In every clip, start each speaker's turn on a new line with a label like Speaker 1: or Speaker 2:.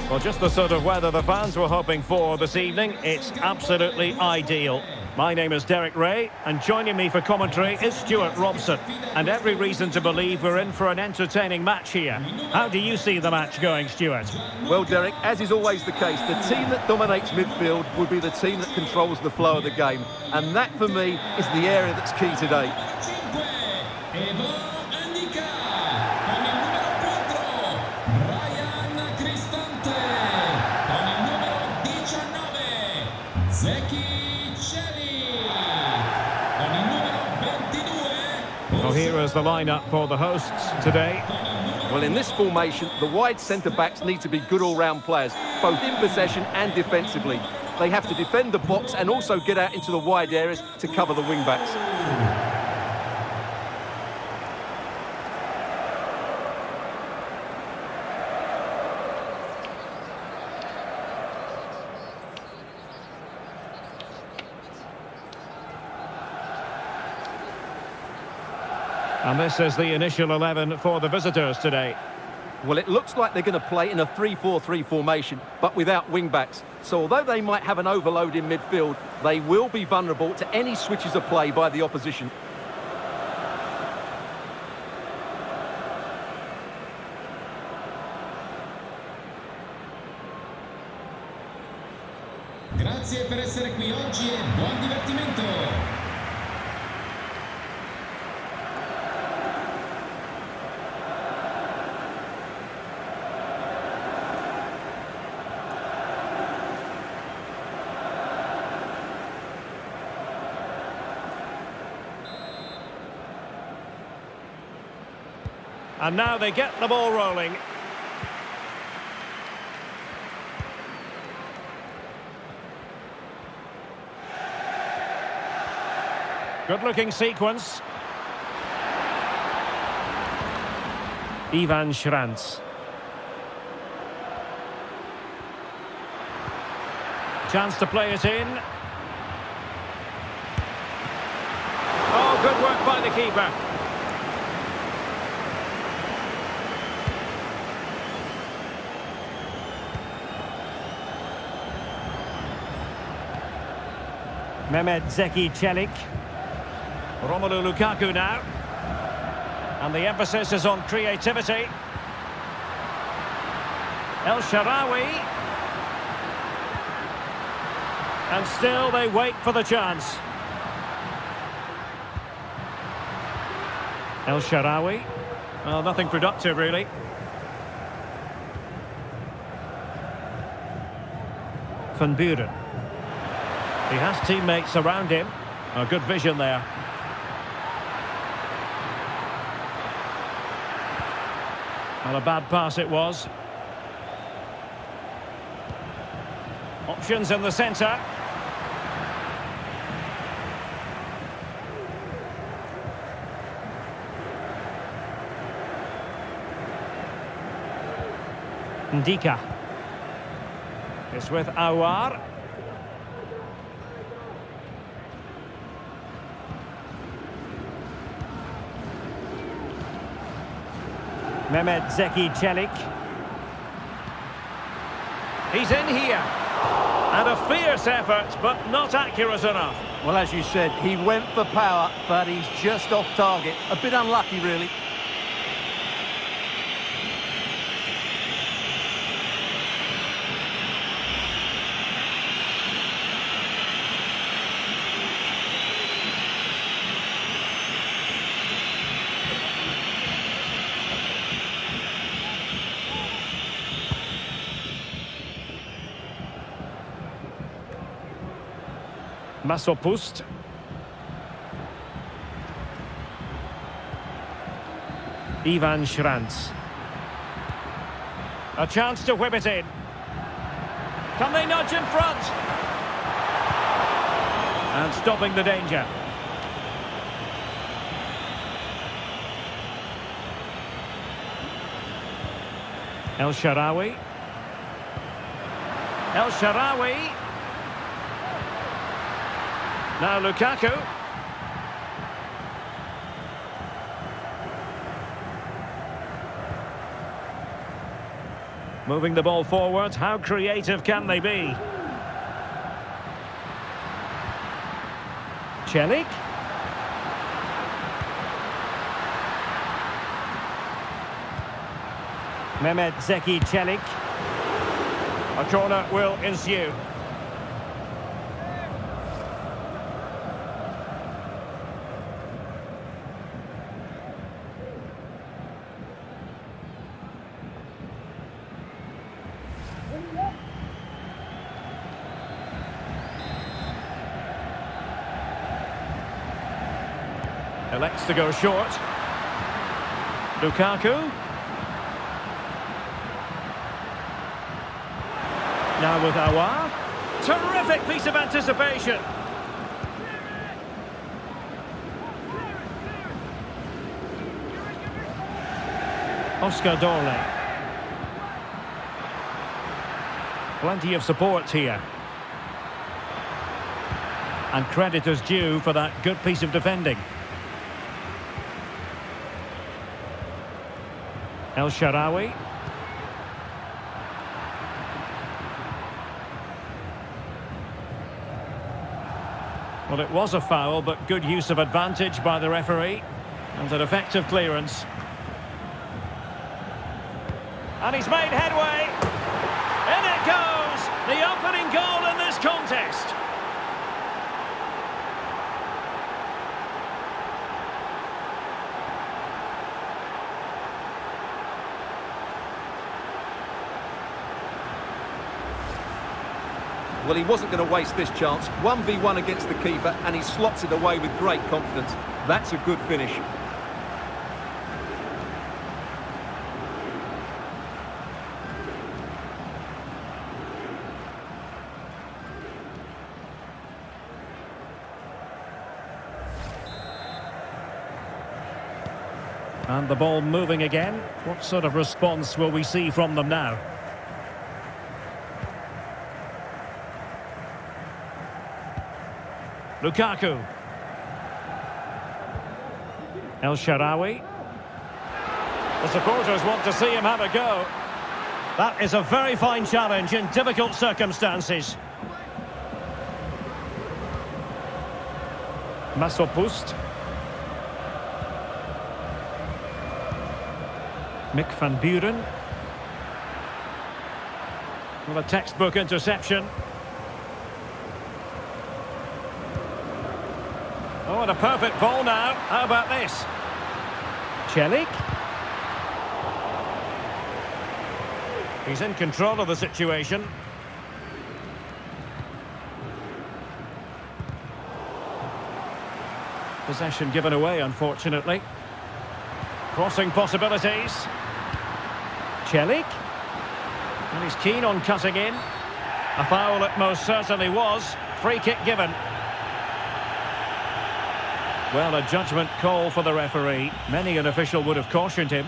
Speaker 1: Well, just the sort of weather the fans were hoping for this evening. It's absolutely ideal. My name is Derek Ray, and joining me for commentary is Stuart Robson. And every reason to believe we're in for an entertaining match here. How do you see the match going, Stuart?
Speaker 2: Well, Derek, as is always the case, the team that dominates midfield will be the team that controls the flow of the game. And that, for me, is the area that's key today.
Speaker 1: Well, here is the lineup for the hosts today.
Speaker 2: Well, in this formation, the wide centre-backs need to be good all-round players, both in possession and defensively. They have to defend the box and also get out into the wide areas to cover the wing-backs.
Speaker 1: And this is the initial 11 for the visitors today.
Speaker 2: Well, it looks like they're going to play in a 3-4-3 formation, but without wing-backs. So although they might have an overload in midfield, they will be vulnerable to any switches of play by the opposition.
Speaker 3: Grazie per essere qui oggi e buon divertimento.
Speaker 1: And now they get the ball rolling. Good-looking sequence. Ivan Schranz. Chance to play it in. Oh, good work by the keeper. Mehmet Zeki Çelik. Romelu Lukaku now. And the emphasis is on creativity. El Shaarawy. And still they wait for the chance. El Shaarawy. Well, nothing productive really. Van Buren. He has teammates around him. A good vision there. Well, a bad pass it was. Options in the centre. Ndika. It's with Aouar. Mehmet Zeki Çelik. He's in here. And a fierce effort, but not accurate enough.
Speaker 2: Well, as you said, he went for power, but he's just off target. A bit unlucky, really.
Speaker 1: Masopust. Ivan Schranz. A chance to whip it in. Can they nudge in front? And stopping the danger. El Shaarawy. El Shaarawy. Now Lukaku. Moving the ball forward, how creative can they be? Celik. Mehmet Zeki Celik. A corner will ensue. Elects to go short. Lukaku. Now with Aouar. Terrific piece of anticipation. Oscar Dorle. Plenty of support here. And credit is due for that good piece of defending. El Shaarawy. Well, it was a foul, but good use of advantage by the referee. And an effective clearance. And he's made headway. In it goes! The opening goal in this contest.
Speaker 2: Well, he wasn't going to waste this chance. 1v1 against the keeper, and he slots it away with great confidence. That's a good finish.
Speaker 1: And the ball moving again. What sort of response will we see from them now? Lukaku. El Shaarawy. The supporters want to see him have a go. That is a very fine challenge in difficult circumstances. Masopust. Mick van Buren. Well, a textbook interception. Oh, and a perfect ball now. How about this? Celik. He's in control of the situation. Possession given away, unfortunately. Crossing possibilities. Celik. And he's keen on cutting in. A foul it most certainly was. Free kick given. Well, a judgment call for the referee. Many an official would have cautioned him.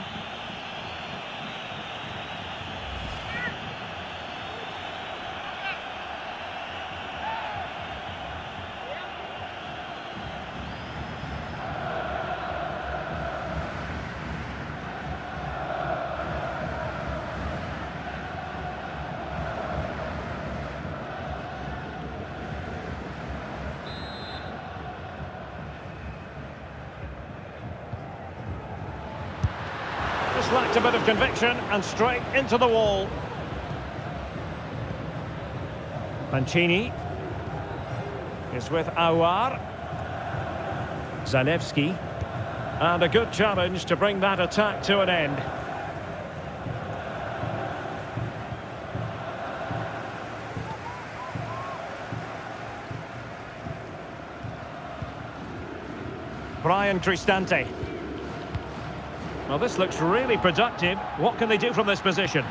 Speaker 1: Just lacked a bit of conviction and straight into the wall. Mancini is with Aouar. Zalewski. And a good challenge to bring that attack to an end. Brian Cristante. Well, this looks really productive. What can they do from this position?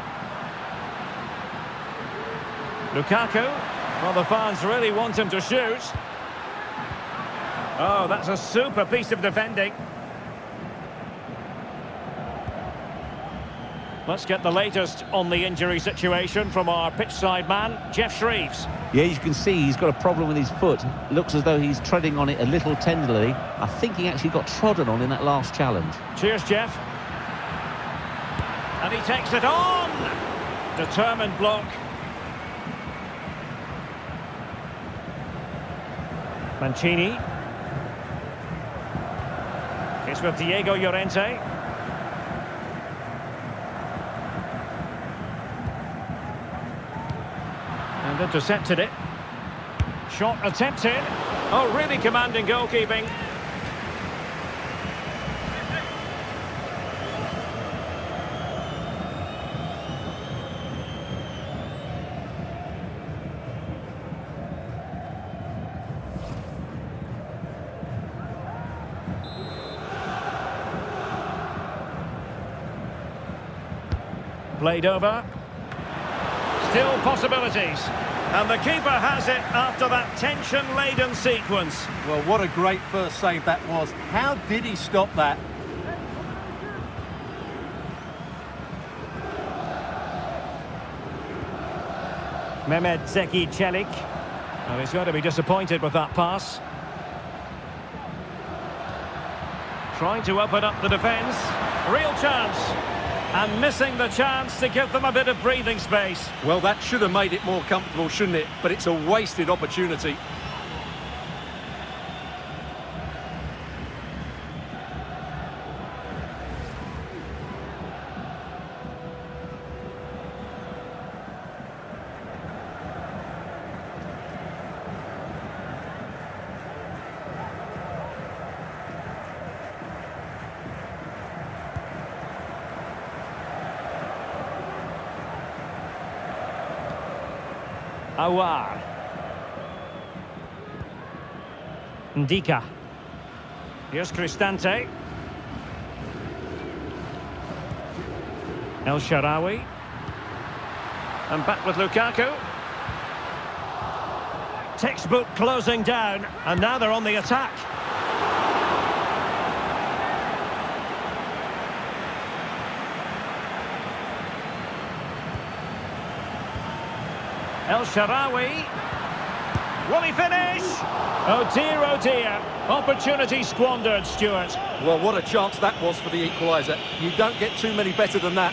Speaker 1: Lukaku. Well, the fans really want him to shoot. Oh, that's a super piece of defending. Let's get the latest on the injury situation from our pitchside man, Jeff Shreeves.
Speaker 4: Yeah, you can see he's got a problem with his foot. Looks as though he's treading on it a little tenderly. I think he actually got trodden on in that last challenge.
Speaker 1: Cheers, Jeff. And he takes it on! Determined block. Mancini. It's with Diego Llorente. And intercepted it. Shot attempted. Oh, really commanding goalkeeping. Played over. Still possibilities. And the keeper has it after that tension-laden sequence.
Speaker 2: Well, what a great first save that was. How did he stop that?
Speaker 1: Mehmet Zeki Çelik. Well, he's going to be disappointed with that pass. Trying to open up the defence. Real chance. And missing the chance to give them a bit of breathing space.
Speaker 2: Well, that should have made it more comfortable, shouldn't it? But it's a wasted opportunity.
Speaker 1: Awar. Ndika. Here's Cristante. El Shaarawy. And back with Lukaku. Textbook closing down, and now they're on the attack. El Shaarawy. Will he finish? Oh dear, opportunity squandered, Stuart.
Speaker 2: Well, what a chance that was for the equaliser. You don't get too many better than that.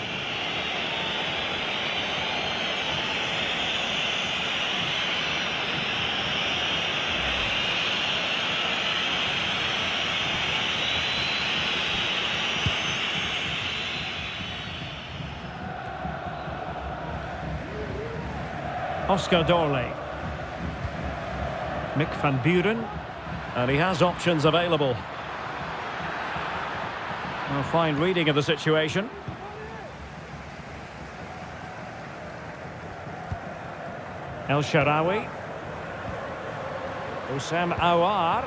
Speaker 1: Oscar Dorley. Mick van Buren. And he has options available. A fine reading of the situation. El Shaarawy. Oussem Aouar.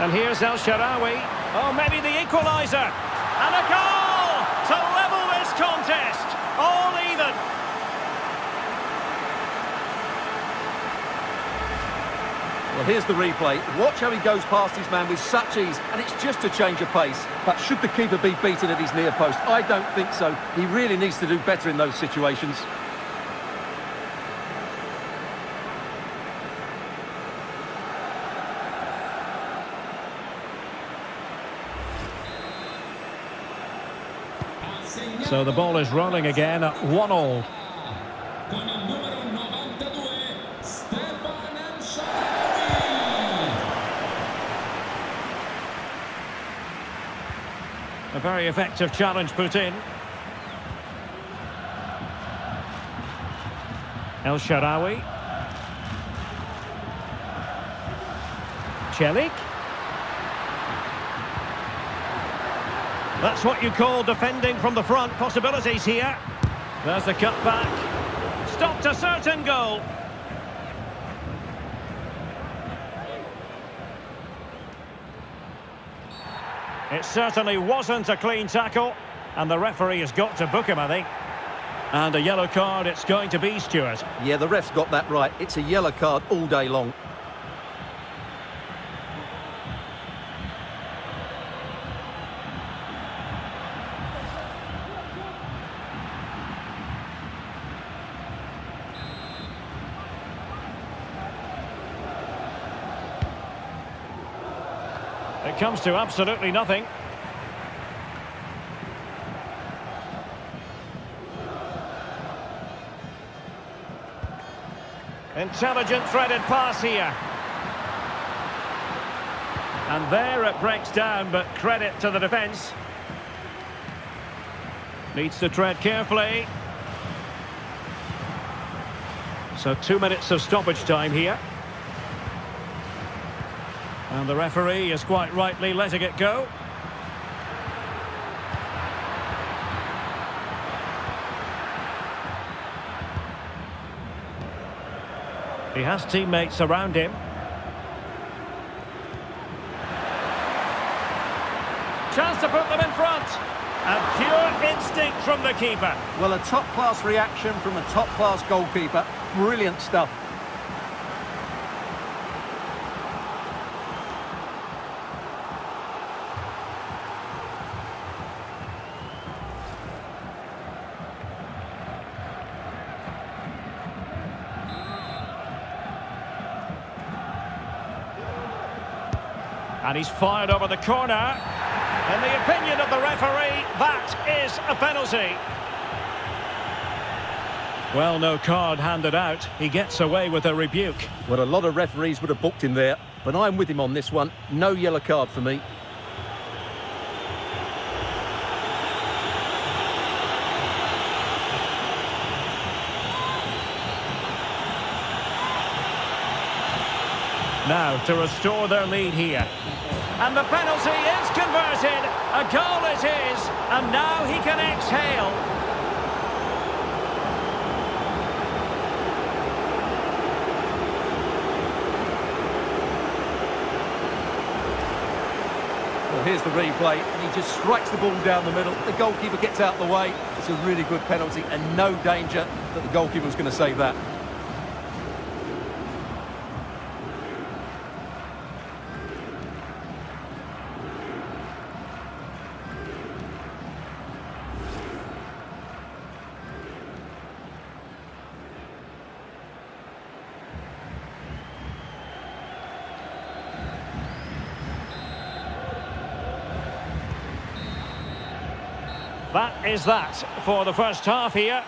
Speaker 1: And here's El Shaarawy. Oh, maybe the equaliser. And a goal to level this contest. All even.
Speaker 2: Well, here's the replay. Watch how he goes past his man with such ease, and it's just a change of pace. But should the keeper be beaten at his near post? I don't think so. He really needs to do better in those situations.
Speaker 1: So the ball is rolling again at 1-1. A very effective challenge put in. El Shaarawy. Çelik. That's what you call defending from the front. Possibilities here. There's the cut back. Stopped a certain goal. It certainly wasn't a clean tackle, and the referee has got to book him, I think. And a yellow card it's going to be, Stuart.
Speaker 2: Yeah, the ref's got that right. It's a yellow card all day long.
Speaker 1: It comes to absolutely nothing. Intelligent threaded pass here. And there it breaks down, but credit to the defence. Needs to tread carefully. So 2 minutes of stoppage time here. And the referee is quite rightly letting it go. He has teammates around him. Chance to put them in front. And pure instinct from the keeper.
Speaker 2: Well, a top-class reaction from a top-class goalkeeper. Brilliant stuff.
Speaker 1: And he's fired over the corner. In the opinion of the referee, that is a penalty. Well, no card handed out. He gets away with a rebuke.
Speaker 2: Well, a lot of referees would have booked him there, but I'm with him on this one. No yellow card for me.
Speaker 1: Now to restore their lead here. And the penalty is converted. A goal it is. And now he can exhale.
Speaker 2: Well, here's the replay, and he just strikes the ball down the middle. The goalkeeper gets out the way. It's a really good penalty, and no danger that the goalkeeper was going to save that.
Speaker 1: That is that for the first half here.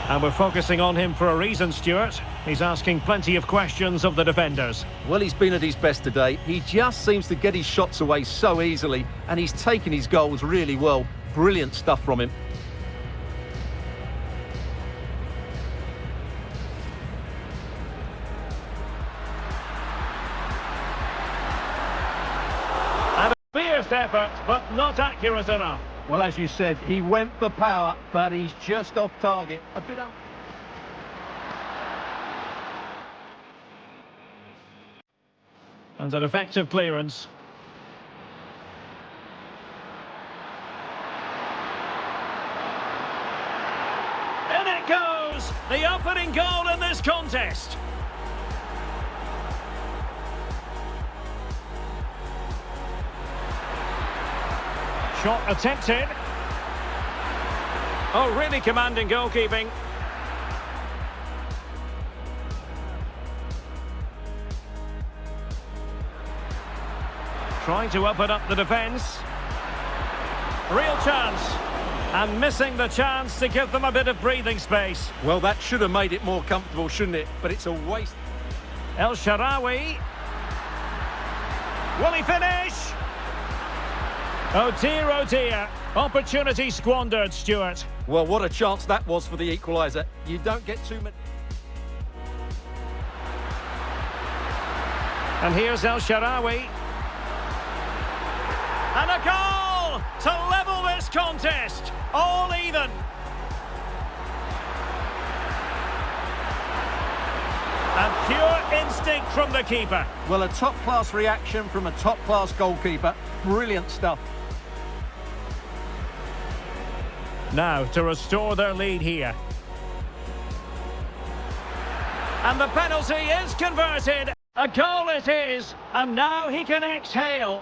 Speaker 1: And we're focusing on him for a reason, Stuart. He's asking plenty of questions of the defenders.
Speaker 2: Well, he's been at his best today. He just seems to get his shots away so easily, and he's taken his goals really well. Brilliant stuff from him.
Speaker 1: Effort, but not accurate enough.
Speaker 2: Well, as you said, he went for power, but he's just off target. A bit up.
Speaker 1: And an effective clearance. In it goes! The opening goal in this contest. Shot attempted. Oh, really commanding goalkeeping. Trying to open up the defence. Real chance. And missing the chance to give them a bit of breathing space.
Speaker 2: Well, that should have made it more comfortable, shouldn't it? But it's a waste.
Speaker 1: El Shaarawy. Will he finish? Oh dear, opportunity squandered, Stuart.
Speaker 2: Well, what a chance that was for the equaliser. You don't get too many...
Speaker 1: And here's El Shaarawy. And a goal to level this contest. All even. And pure instinct from the keeper.
Speaker 2: Well, a top-class reaction from a top-class goalkeeper. Brilliant stuff.
Speaker 1: Now to restore their lead here. And the penalty is converted. A goal it is. And now he can exhale.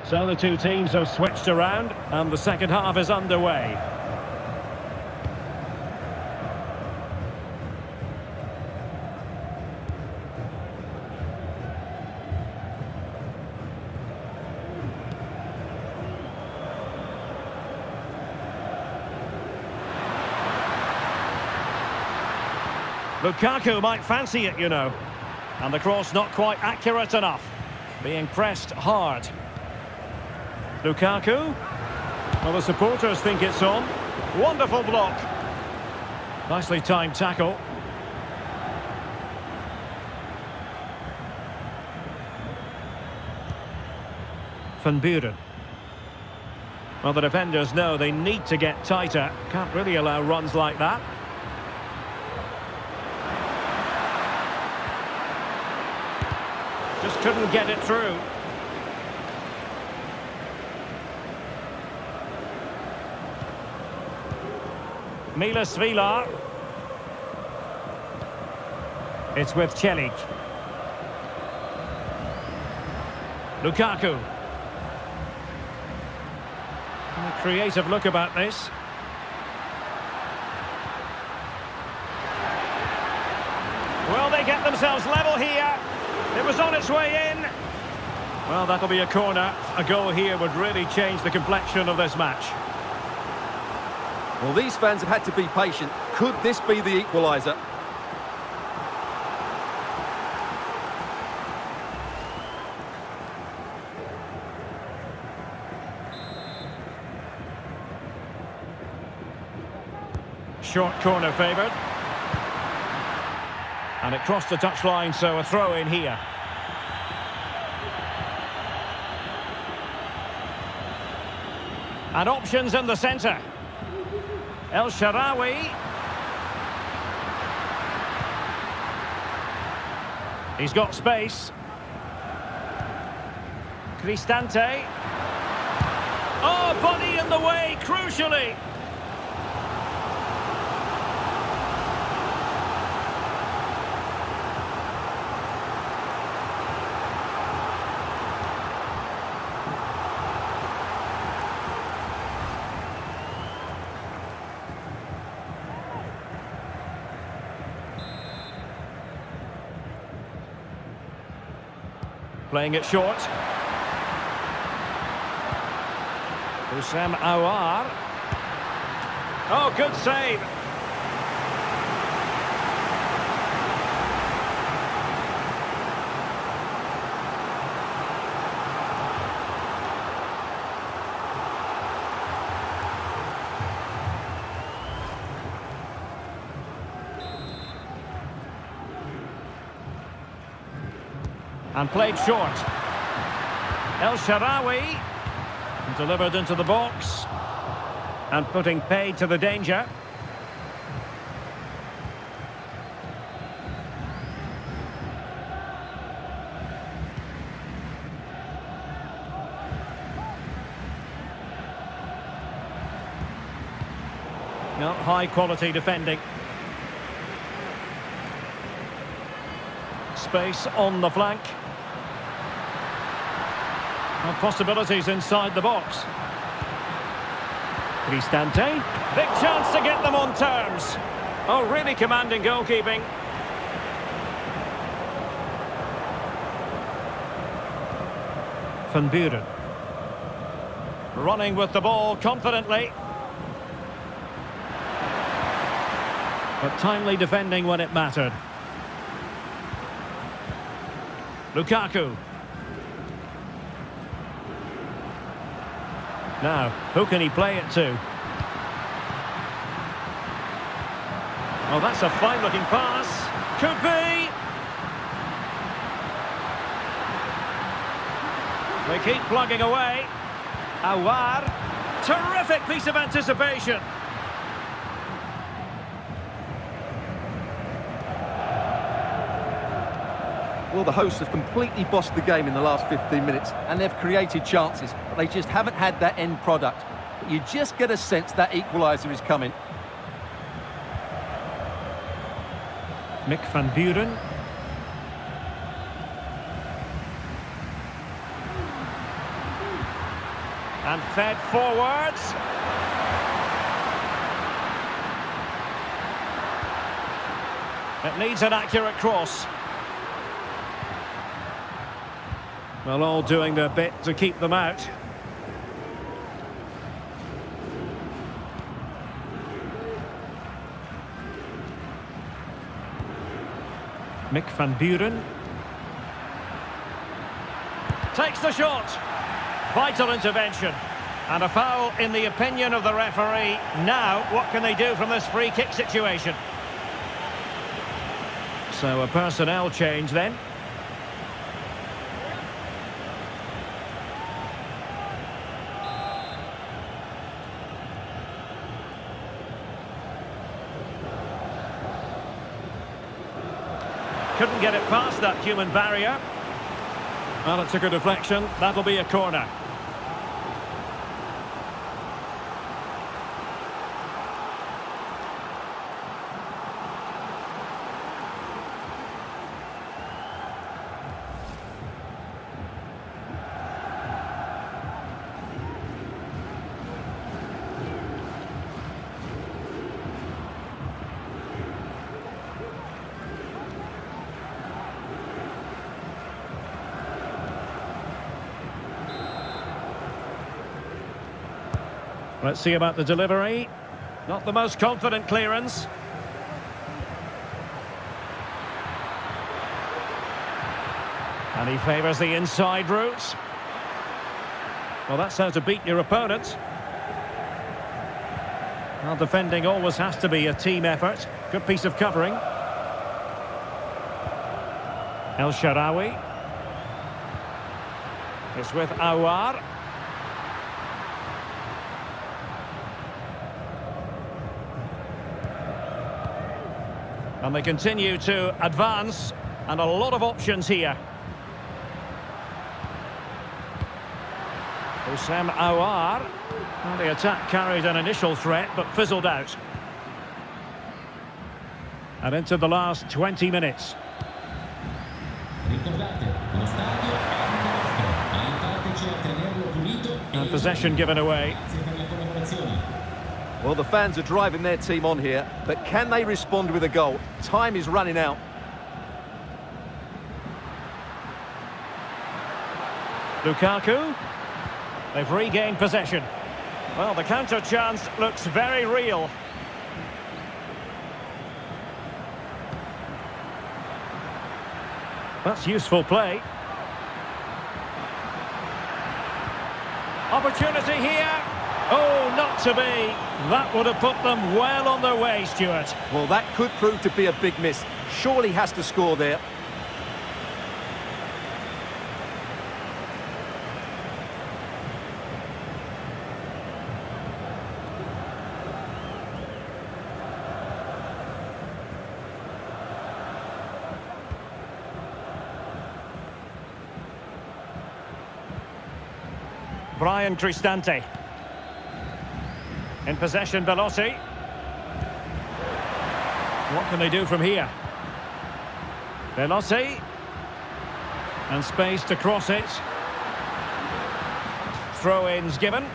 Speaker 1: So the two teams have switched around and the second half is underway. Lukaku might fancy it, you know. And the cross not quite accurate enough. Being pressed hard. Lukaku. Well, the supporters think it's on. Wonderful block. Nicely timed tackle. Van Buren. Well, the defenders know they need to get tighter. Can't really allow runs like that. Just couldn't get it through. Milas Vilar. It's with Celik. Lukaku. A creative look about this. Well, they get themselves level here. It was on its way in. Well, that'll be a corner. A goal here would really change the complexion of this match.
Speaker 2: Well, these fans have had to be patient. Could this be the equaliser?
Speaker 1: Short corner favoured. And it crossed the touchline, so a throw in here. And options in the centre. El Shaarawy. He's got space. Cristante. Oh, body in the way, crucially. Playing it short. Houssem Aouar. Oh, good save. And played short. El Shaarawy delivered into the box and putting paid to the danger. No, high quality defending. Space on the flank. And possibilities inside the box. Cristante. Big chance to get them on terms. Oh, really commanding goalkeeping. Van Buren. Running with the ball confidently. But timely defending when it mattered. Lukaku. Now, who can he play it to? Oh, that's a fine-looking pass. Could be. They keep plugging away. Aouar. Terrific piece of anticipation.
Speaker 2: Well, the hosts have completely bossed the game in the last 15 minutes, and they've created chances, but they just haven't had that end product. But you just get a sense that equaliser is coming.
Speaker 1: Mick van Buren. And fed forwards. It needs an accurate cross. Well, all doing their bit to keep them out. Mick van Buren. Takes the shot. Vital intervention. And a foul in the opinion of the referee. Now, what can they do from this free kick situation? So a personnel change then. Couldn't get it past that human barrier. Well, it took a deflection. That'll be a corner. Let's see about the delivery. Not the most confident clearance. And he favours the inside route. Well, that's how to beat your opponent. Well, defending always has to be a team effort. Good piece of covering. El Shaarawy. It's with Aouar. And they continue to advance, and a lot of options here. Houssem Aouar. Well, the attack carried an initial threat, but fizzled out. And into the last 20 minutes. And possession given away.
Speaker 2: Well, the fans are driving their team on here, but can they respond with a goal? Time is running out.
Speaker 1: Lukaku. They've regained possession. Well, the counter chance looks very real. That's useful play. Opportunity here. Oh, not to be. That would have put them well on their way, Stuart.
Speaker 2: Well, that could prove to be a big miss. Surely has to score there.
Speaker 1: Brian Cristante. In possession, Belotti. What can they do from here? Belotti. And space to cross it. Throw-ins given.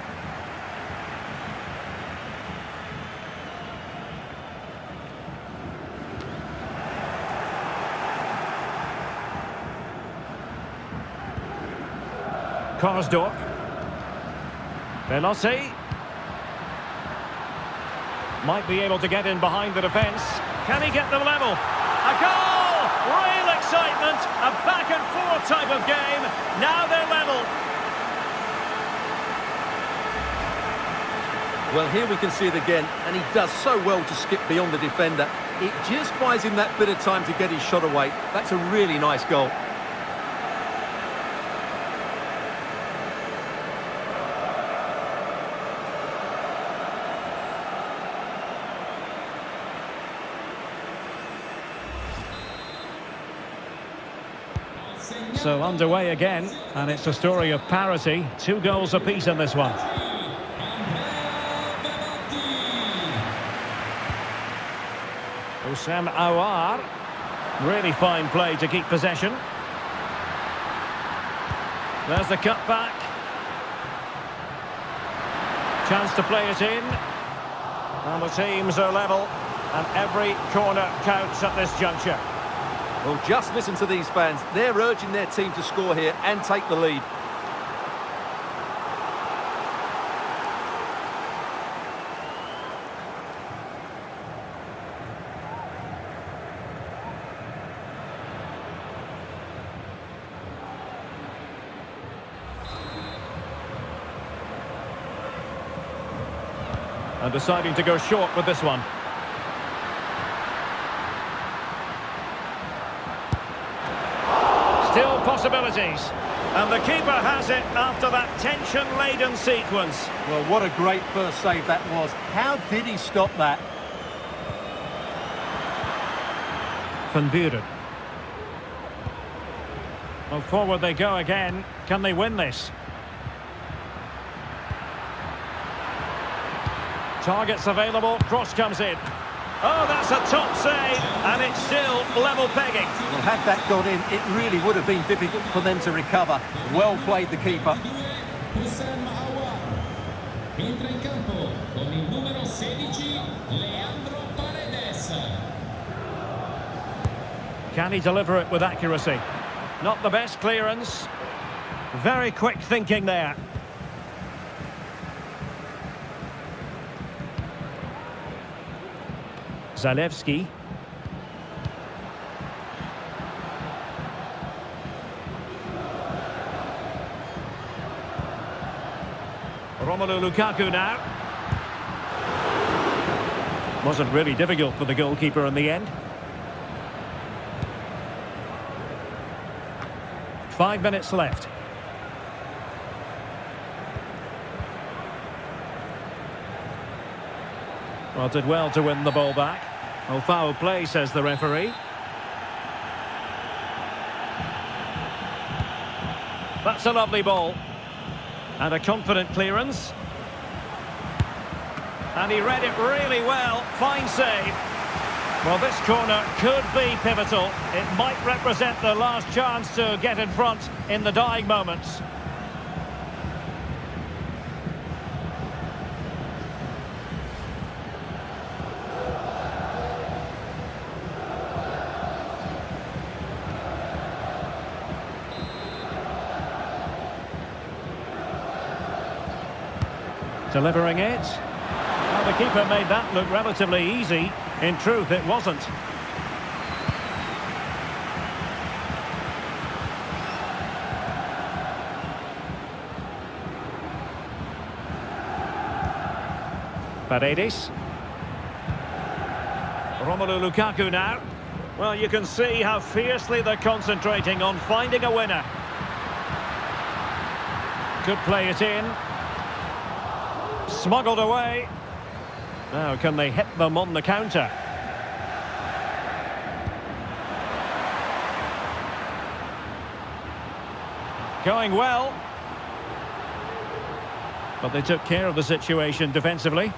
Speaker 1: Karsdorp. Belotti. Might be able to get in behind the defence. Can he get them level? A goal! Real excitement. A back-and-forth type of game. Now they're level.
Speaker 2: Well, here we can see it again, and he does so well to skip beyond the defender. It just buys him that bit of time to get his shot away. That's a really nice goal.
Speaker 1: So underway again, and it's a story of parity. 2 goals apiece in this one. Houssem Aouar. Really fine play to keep possession. There's the cutback. Chance to play it in. And the teams are level. And every corner counts at this juncture.
Speaker 2: Well, just listen to these fans. They're urging their team to score here and take the lead.
Speaker 1: And deciding to go short with this one. Still possibilities. And the keeper has it after that tension-laden sequence.
Speaker 2: Well, what a great first save that was. How did he stop that?
Speaker 1: Van Buren. Well, forward they go again. Can they win this? Targets available, cross comes in. Oh, that's a top save, and it's still level pegging.
Speaker 2: Well, had that gone in, it really would have been difficult for them to recover. Well played, the keeper.
Speaker 3: Entra in campo con il numero 16, Leandro Paredes.
Speaker 1: Can he deliver it with accuracy? Not the best clearance. Very quick thinking there. Zalewski. Romelu Lukaku now. Wasn't really difficult for the goalkeeper in the end. 5 minutes left. Well, did well to win the ball back. Oh, foul play, says the referee. That's a lovely ball. And a confident clearance. And he read it really well. Fine save. Well, this corner could be pivotal. It might represent the last chance to get in front in the dying moments. Delivering it. Well, the keeper made that look relatively easy. In truth, it wasn't. Paredes. Romelu Lukaku now. Well, you can see how fiercely they're concentrating on finding a winner. Could play it in. Smuggled away. Now, can they hit them on the counter? Going well. But they took care of the situation defensively.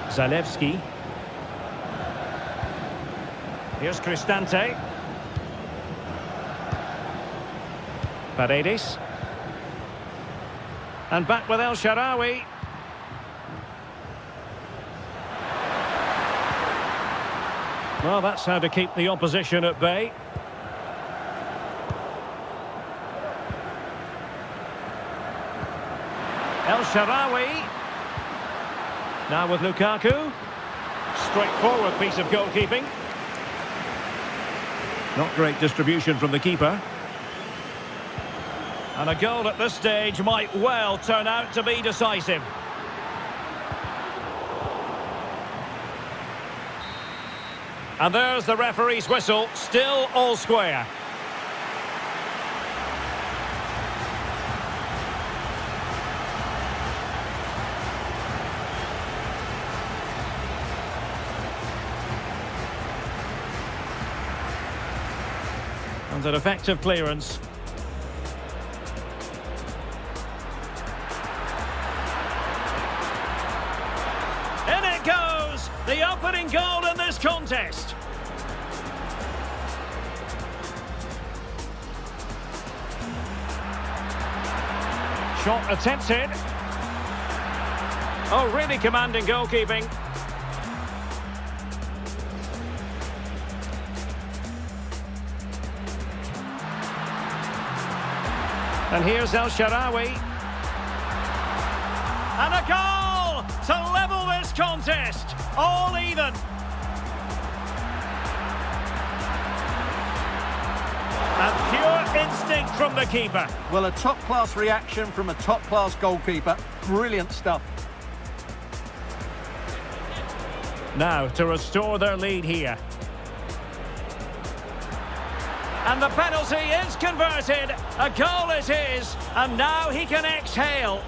Speaker 1: Zalewski. Here's Cristante. Paredes. And back with El Shaarawy. Well, that's how to keep the opposition at bay. El Shaarawy. Now with Lukaku. Straightforward piece of goalkeeping. Not great distribution from the keeper. And a goal at this stage might well turn out to be decisive. And there's the referee's whistle, still all square. And an effective clearance. The opening goal in this contest. Shot attempted. Oh, really commanding goalkeeping. And here's El Shaarawy. And a goal to level this contest. All even. And pure instinct from the keeper.
Speaker 2: Well, a top-class reaction from a top-class goalkeeper. Brilliant stuff.
Speaker 1: Now to restore their lead here. And the penalty is converted. A goal it is. And now he can exhale.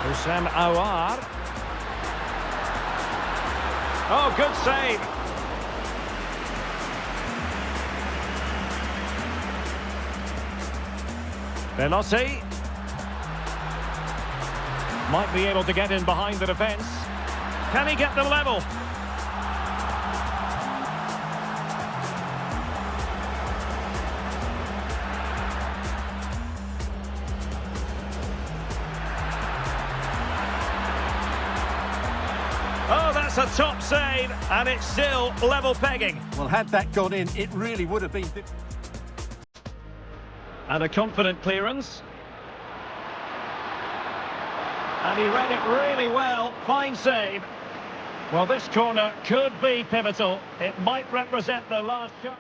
Speaker 1: Houssem Aouar. Oh, good save. Veloci. Might be able to get in behind the defence. Can he get the level? Oh, that's a top save, and it's still level pegging.
Speaker 2: Well, had that gone in, it really would have been...
Speaker 1: And a confident clearance. And he read it really well. Fine save. Well, this corner could be pivotal. It might represent the last shot.